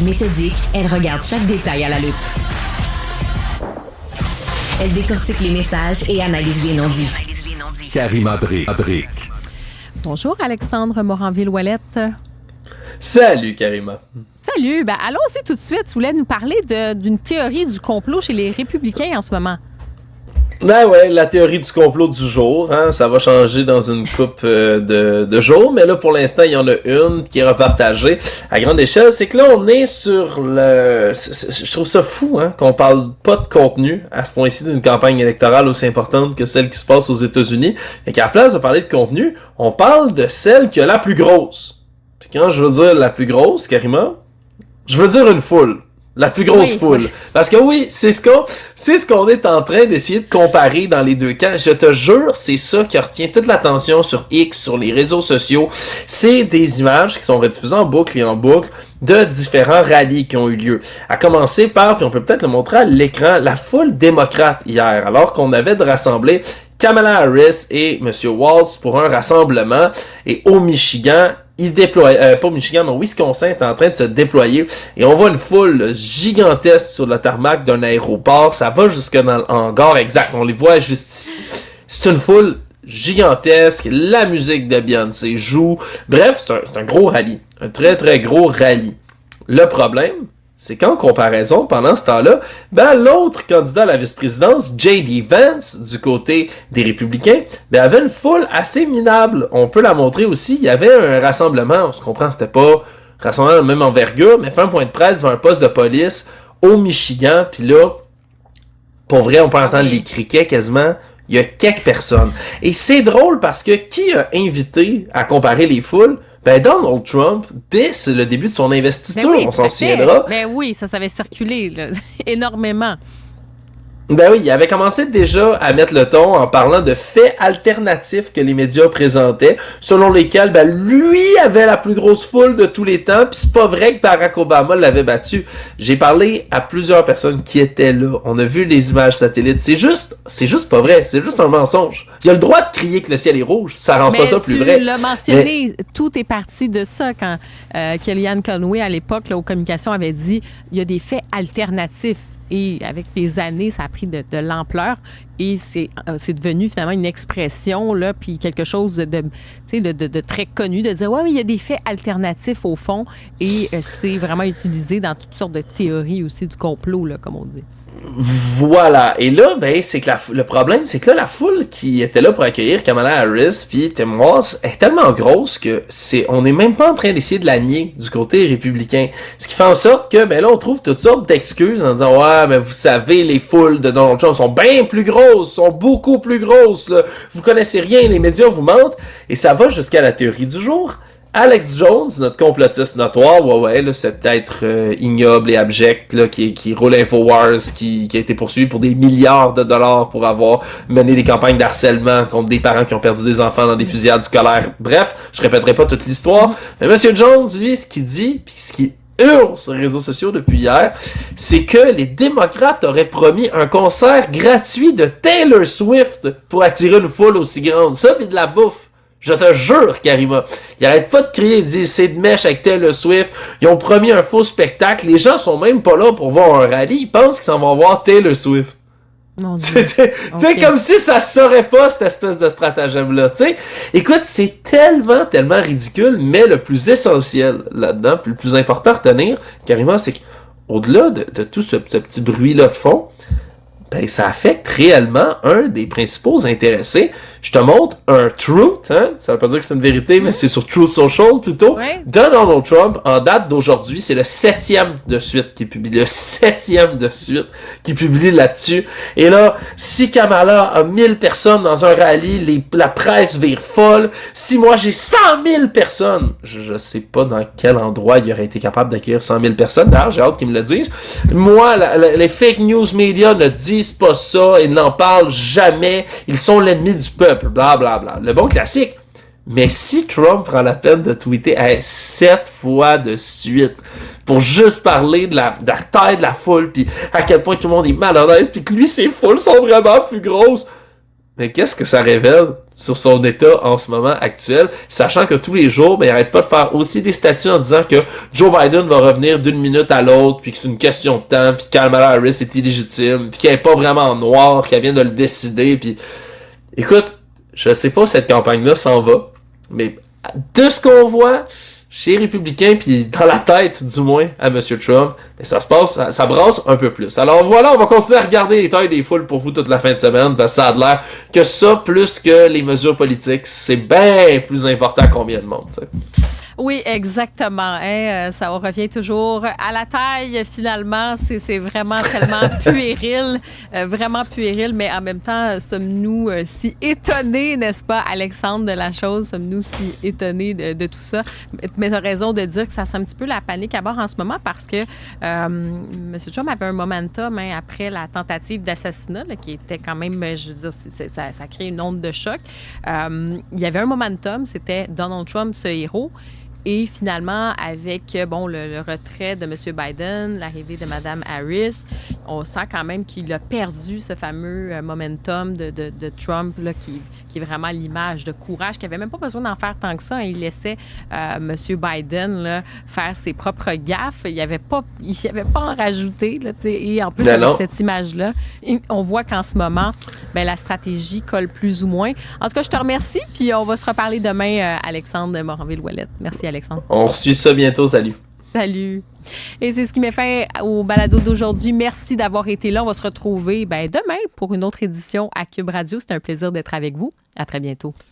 Méthodique, elle regarde chaque détail à la loupe. Elle décortique les messages et analyse les non-dits. Karima Brick. Bonjour Alexandre Moranville-Ouellette. Salut Karima. Salut, allons-y tout de suite. Tu voulais nous parler d'une théorie du complot chez les Républicains en ce moment. Ah ouais, la théorie du complot du jour, hein, ça va changer dans une couple de jours, mais là pour l'instant il y en a une qui est repartagée à grande échelle, c'est que là on est sur je trouve ça fou hein, qu'on parle pas de contenu à ce point-ci d'une campagne électorale aussi importante que celle qui se passe aux États-Unis, et qu'à la place de parler de contenu, on parle de celle qui a la plus grosse. Puis quand je veux dire la plus grosse, Karima, je veux dire une foule. La plus grosse foule. Oui. Parce que oui, c'est ce qu'on est en train d'essayer de comparer dans les deux camps. Je te jure, c'est ça qui retient toute l'attention sur X, sur les réseaux sociaux. C'est des images qui sont rediffusées en boucle et en boucle de différents rallyes qui ont eu lieu. À commencer par, puis on peut peut-être le montrer à l'écran, la foule démocrate hier, alors qu'on avait de rassembler Kamala Harris et M. Walz pour un rassemblement. Et au Michigan, il déploie, pas au Michigan, mais au Wisconsin est en train de se déployer. Et on voit une foule gigantesque sur le tarmac d'un aéroport. Ça va jusque dans le hangar exact. On les voit juste ici. C'est une foule gigantesque. La musique de Beyoncé joue. Bref, c'est un gros rallye. Un très très gros rallye. Le problème, c'est qu'en comparaison, pendant ce temps-là, l'autre candidat à la vice-présidence, J.D. Vance, du côté des Républicains, avait une foule assez minable. On peut la montrer aussi. Il y avait un rassemblement, on se comprend, c'était pas un rassemblement de même envergure, mais fait un point de presse devant un poste de police au Michigan, puis là, pour vrai, on peut entendre les criquets quasiment. Il y a quelques personnes. Et c'est drôle parce que qui a invité à comparer les foules? Donald Trump, dès le début de son investiture, on s'en souviendra. Oui, ça avait circulé là, énormément. Oui, il avait commencé déjà à mettre le ton en parlant de faits alternatifs que les médias présentaient, selon lesquels, lui avait la plus grosse foule de tous les temps, puis c'est pas vrai que Barack Obama l'avait battu. J'ai parlé à plusieurs personnes qui étaient là. On a vu les images satellites. C'est juste pas vrai. C'est juste un mensonge. Il a le droit de crier que le ciel est rouge. Ça rend pas ça plus vrai. Tu l'as mentionné, tout est parti de ça quand Kellyanne Conway, à l'époque, là, aux communications, avait dit il y a des faits alternatifs. Et avec les années, ça a pris de l'ampleur et c'est devenu finalement une expression, là, puis quelque chose de très connu, de dire, oui, il y a des faits alternatifs au fond et c'est vraiment utilisé dans toutes sortes de théories aussi du complot, là, comme on dit. Voilà. Et là, c'est que le problème, c'est que là, la foule qui était là pour accueillir Kamala Harris puis Tim Walz est tellement grosse que on n'est même pas en train d'essayer de la nier du côté républicain. Ce qui fait en sorte que, là, on trouve toutes sortes d'excuses en disant, ouais, mais vous savez, les foules de Donald Trump sont bien plus grosses, sont beaucoup plus grosses, là. Vous connaissez rien, les médias vous mentent. Et ça va jusqu'à la théorie du jour. Alex Jones, notre complotiste notoire, là, cet être ignoble et abject là, qui roule Infowars, qui a été poursuivi pour des milliards de dollars pour avoir mené des campagnes d'harcèlement contre des parents qui ont perdu des enfants dans des fusillades scolaires. Bref, je répéterai pas toute l'histoire. Mais Monsieur Jones, lui, ce qu'il dit, puis ce qu'il hurle sur les réseaux sociaux depuis hier, c'est que les démocrates auraient promis un concert gratuit de Taylor Swift pour attirer une foule aussi grande. Ça, puis de la bouffe. Je te jure, Karima. Ils arrêtent pas de crier, ils disent c'est de mèche avec Taylor Swift. Ils ont promis un faux spectacle. Les gens sont même pas là pour voir un rallye. Ils pensent qu'ils s'en vont voir Taylor Swift. C'est comme si ça se saurait pas, cette espèce de stratagème-là. T'sais. Écoute, c'est tellement ridicule, mais le plus essentiel là-dedans, puis le plus important à retenir, Karima, c'est qu'au-delà de tout ce petit bruit-là de fond, ça affecte réellement un des principaux intéressés. Je te montre un truth, hein? Ça veut pas dire que c'est une vérité, mais c'est sur Truth Social plutôt. Oui. De Donald Trump, en date d'aujourd'hui, c'est le 7e de suite qui publie. Le 7e de suite qui publie là-dessus. Et là, si Kamala a 1000 personnes dans un rallye, la presse vire folle. Si moi j'ai 100 000 personnes, je sais pas dans quel endroit il aurait été capable d'accueillir 100 000 personnes. D'ailleurs, j'ai hâte qu'ils me le disent. Moi, les fake news médias ne disent pas ça, ils n'en parlent jamais. Ils sont l'ennemi du peuple. Bla bla bla. Le bon classique. Mais si Trump prend la peine de tweeter 7 fois de suite pour juste parler de la taille de la foule, puis à quel point tout le monde est mal à l'aise, puis que lui, ses foules sont vraiment plus grosses, mais qu'est-ce que ça révèle? sur son état en ce moment actuel, sachant que tous les jours, il arrête pas de faire aussi des statuts en disant que Joe Biden va revenir d'une minute à l'autre, puis que c'est une question de temps, puis que Kamala Harris est illégitime, puis qu'elle est pas vraiment en noir, qu'elle vient de le décider, puis écoute, je sais pas où cette campagne-là s'en va, mais de ce qu'on voit chez les républicains, puis dans la tête, du moins, à M. Trump, ça se passe, ça brasse un peu plus. Alors voilà, on va continuer à regarder les tailles des foules pour vous toute la fin de semaine, parce que ça a l'air que ça, plus que les mesures politiques, c'est bien plus important à combien de monde, t'sais. Oui, exactement. Ça revient toujours à la taille, finalement. C'est vraiment tellement puéril, vraiment puéril, mais en même temps, sommes-nous si étonnés, n'est-ce pas, Alexandre, de la chose? Sommes-nous si étonnés de tout ça? Mais tu as raison de dire que ça sent un petit peu la panique à bord en ce moment parce que M. Trump avait un momentum après la tentative d'assassinat, là, qui était quand même, je veux dire, ça crée une onde de choc. Il y avait un momentum, c'était Donald Trump, ce héros. Et finalement, avec le retrait de M. Biden, l'arrivée de Mme Harris, on sent quand même qu'il a perdu ce fameux momentum de Trump là, qui est vraiment l'image de courage, qu'il n'avait même pas besoin d'en faire tant que ça. Il laissait M. Biden là, faire ses propres gaffes. Il n'y avait pas en rajouter. Là, et en plus, avec cette image-là, on voit qu'en ce moment, la stratégie colle plus ou moins. En tout cas, je te remercie. Puis on va se reparler demain, Alexandre Moranville-Ouellette. Merci, Alexandre. On reçoit ça bientôt. Salut. Salut. Et c'est ce qui met fin au balado d'aujourd'hui. Merci d'avoir été là. On va se retrouver demain pour une autre édition à Cube Radio. C'était un plaisir d'être avec vous. À très bientôt.